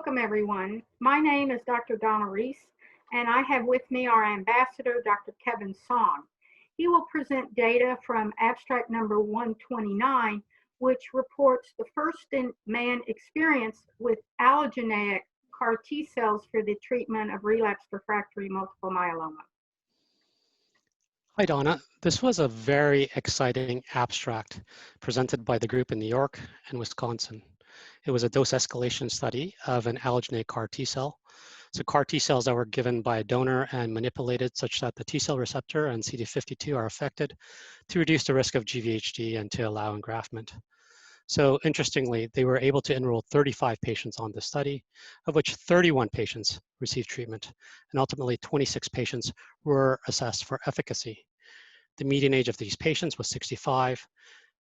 Welcome, everyone. My name is Dr. Donna Reece, and I have with me our ambassador, Dr. Kevin Song. He will present data from abstract number 129, which reports the first-in-man experience with allogenic CAR T cells for the treatment of relapsed refractory multiple myeloma. Hi, Donna. This was a very exciting abstract presented by the group in New York and Wisconsin. It was a dose escalation study of an allogeneic CAR T cell. So CAR T cells that were given by a donor and manipulated such that the T cell receptor and CD52 are affected to reduce the risk of GVHD and to allow engraftment. So interestingly, they were able to enroll 35 patients on the study, of which 31 patients received treatment, and ultimately 26 patients were assessed for efficacy. The median age of these patients was 65,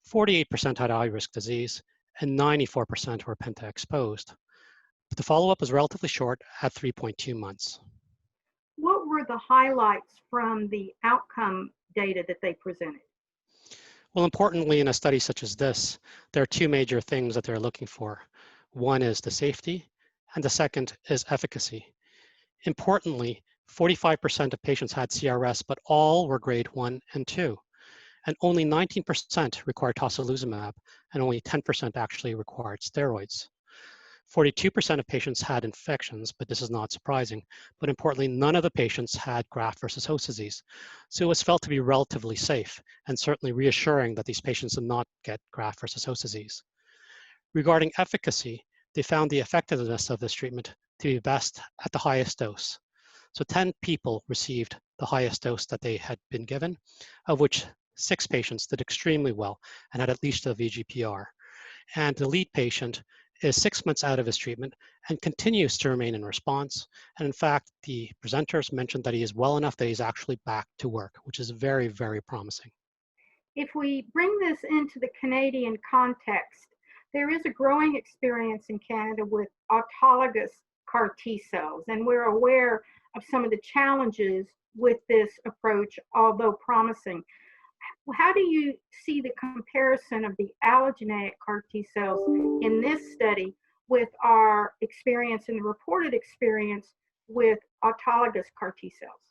48% had high-risk disease, and 94% were penta-exposed. But the follow-up was relatively short at 3.2 months. What were the highlights from the outcome data that they presented? Well, importantly, in a study such as this, there are two major things that they're looking for. One is the safety, and the second is efficacy. Importantly, 45% of patients had CRS, but all were grade 1 and 2. And only 19% required tocilizumab, and only 10% actually required steroids. 42% of patients had infections, but this is not surprising. But importantly, none of the patients had graft versus host disease. So it was felt to be relatively safe and certainly reassuring that these patients did not get graft versus host disease. Regarding efficacy, they found the effectiveness of this treatment to be best at the highest dose. So 10 people received the highest dose that they had been given, of which 6 patients did extremely well and had at least a VGPR. And the lead patient is 6 months out of his treatment and continues to remain in response. And in fact, the presenters mentioned that he is well enough that he's actually back to work, which is very, very promising. If we bring this into the Canadian context, there is a growing experience in Canada with autologous CAR T cells, and we're aware of some of the challenges with this approach, although promising. How do you see the comparison of the allogeneic CAR T cells in this study with our experience and the reported experience with autologous CAR T cells?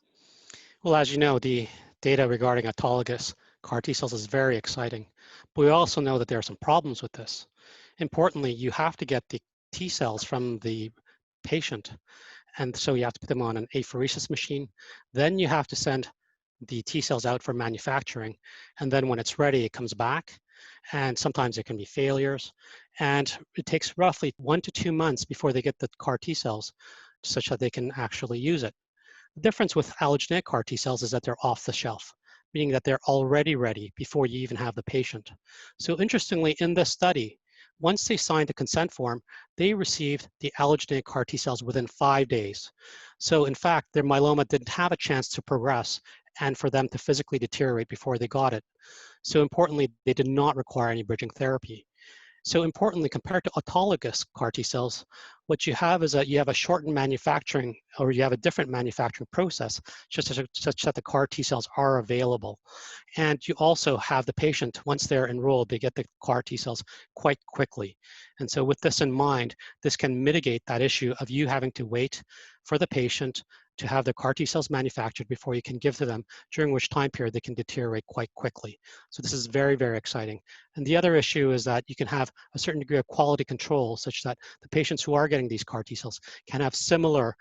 Well, as you know, the data regarding autologous CAR T cells is very exciting, but we also know that there are some problems with this. Importantly, you have to get the T cells from the patient, and so you have to put them on an apheresis machine. Then you have to send the T cells out for manufacturing, and then when it's ready, it comes back, and sometimes there can be failures, and it takes roughly 1 to 2 months before they get the CAR T cells such that they can actually use it. The difference with allogeneic CAR T cells is that they're off the shelf, meaning that they're already ready before you even have the patient. So interestingly, in this study, once they signed the consent form, they received the allogeneic CAR T cells within 5 days. So in fact, their myeloma didn't have a chance to progress and for them to physically deteriorate before they got it. So importantly, they did not require any bridging therapy. So importantly, compared to autologous CAR T cells, what you have is that you have a shortened manufacturing, or you have a different manufacturing process, such that the CAR T cells are available. And you also have the patient, once they're enrolled, they get the CAR T cells quite quickly. And so with this in mind, this can mitigate that issue of you having to wait for the patient to have the CAR T cells manufactured before you can give to them, during which time period they can deteriorate quite quickly. So this is very, very exciting. And the other issue is that you can have a certain degree of quality control such that the patients who are getting these CAR T cells can have similar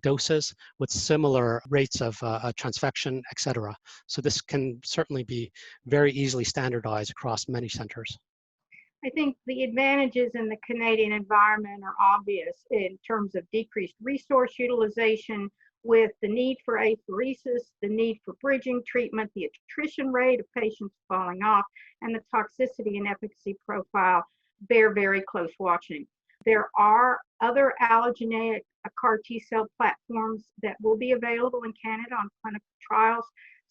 doses with similar rates of transfection, et cetera. So this can certainly be very easily standardized across many centers. I think the advantages in the Canadian environment are obvious in terms of decreased resource utilization, with the need for apheresis, the need for bridging treatment, the attrition rate of patients falling off, and the toxicity and efficacy profile bear very close watching. There are other allogeneic CAR T cell platforms that will be available in Canada on clinical trials.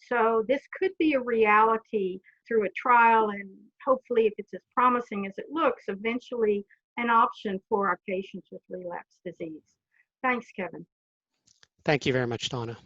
So this could be a reality through a trial, and hopefully, if it's as promising as it looks, eventually an option for our patients with relapsed disease. Thanks, Kevin. Thank you very much, Donna.